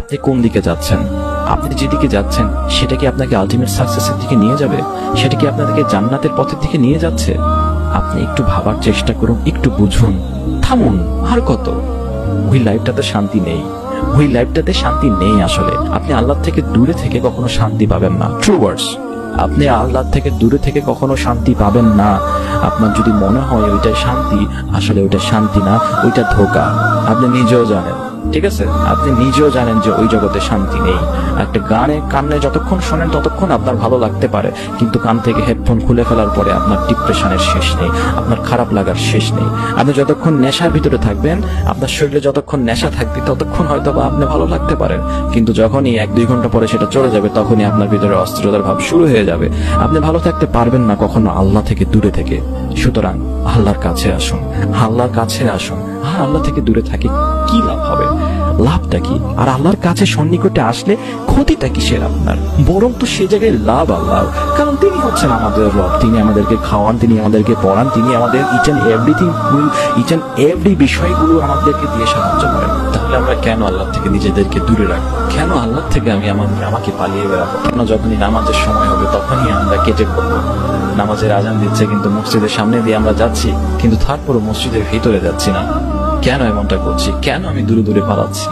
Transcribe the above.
আপনি কোন দিকে যাচ্ছেন? আপনি যেদিকে যাচ্ছেন সেটা কি আপনাকে আলটিমেট সাকসেসের দিকে নিয়ে যাবে? সেটা কি আপনাদেরকে জান্নাতের পথের দিকে নিয়ে যাচ্ছে? আপনি একটু ভাবার চেষ্টা করুন, একটু বুঝুন, থামুন। আর কত? ওই লাইফটাতে শান্তি নেই, ওই লাইফটাতে শান্তি নেই। আসলে আপনি আল্লাহ থেকে দূরে থেকে কখনো শান্তি পাবেন না। ট্রু ওয়ার্ডস, আপনি আল্লাহ থেকে দূরে থেকে কখনো শান্তি পাবেন না। আপনার যদি মনে হয় ওইটাই শান্তি, আসলে ওইটা শান্তি না, ওইটা ধোঁকা। আপনি নিজেও জানেন, ঠিক আছে? আপনি নিজেও জানেন যে ওই জগতে শান্তি নেই। একটা গানে কানে যতক্ষণ শোনেন ততক্ষণ আপনার ভালো লাগতে পারে, কিন্তু কান থেকে হেডফোন খুলে ফেলার পরে আপনার ডিপ্রেশনের শেষ নেই, আপনার খারাপ লাগার শেষ নেই। আপনি যতক্ষণ নেশার ভিতরে থাকবেন, আপনার শরীরে যতক্ষণ নেশা থাকবে ততক্ষণ হয়তো বা আপনি ভালো লাগতে পারেন, কিন্তু যখনই 1-2 ঘন্টা পরে সেটা চলে যাবে তখনই আপনার ভিতরে অস্থিরতার ভাব শুরু হয়ে যাবে। আপনি ভালো থাকতে পারবেন না কখনো আল্লাহ থেকে দূরে থেকে। সুতরাং আল্লাহর কাছে আসুন, আল্লাহর কাছে আসুন। আর আল্লাহ থেকে দূরে থাকি কি লাভ হবে? লাভটা কি? আর আল্লাহর কাছে সন্নিকটে আসলে ক্ষতিটা কিসের আপনার? বরং তো সে জায়গায় লাভ আল্লাহ, কারণ তিনি হচ্ছেন আমাদের রব। তিনি আমাদেরকে খাওয়ান, তিনি আমাদেরকে পড়ান, তিনি আমাদের ইচ এন্ড এভরি বিষয়গুলো আমাদেরকে দিয়ে সাহায্য করেন। তাহলে আমরা কেন আল্লাহ থেকে নিজেদেরকে দূরে রাখবো? কেন আল্লাহ থেকে আমাকে পালিয়ে বেড়াবো? কেন যখনই নামাজের সময় হবে তখনই আমরা কেটে পড়বো? নামাজের আজান দিচ্ছে কিন্তু মসজিদের সামনে দিয়ে আমরা যাচ্ছি, কিন্তু তারপরও মসজিদের ভিতরে যাচ্ছি না। কেন এমনটা করছি? কেন আমি দূরে দূরে পালাচ্ছি?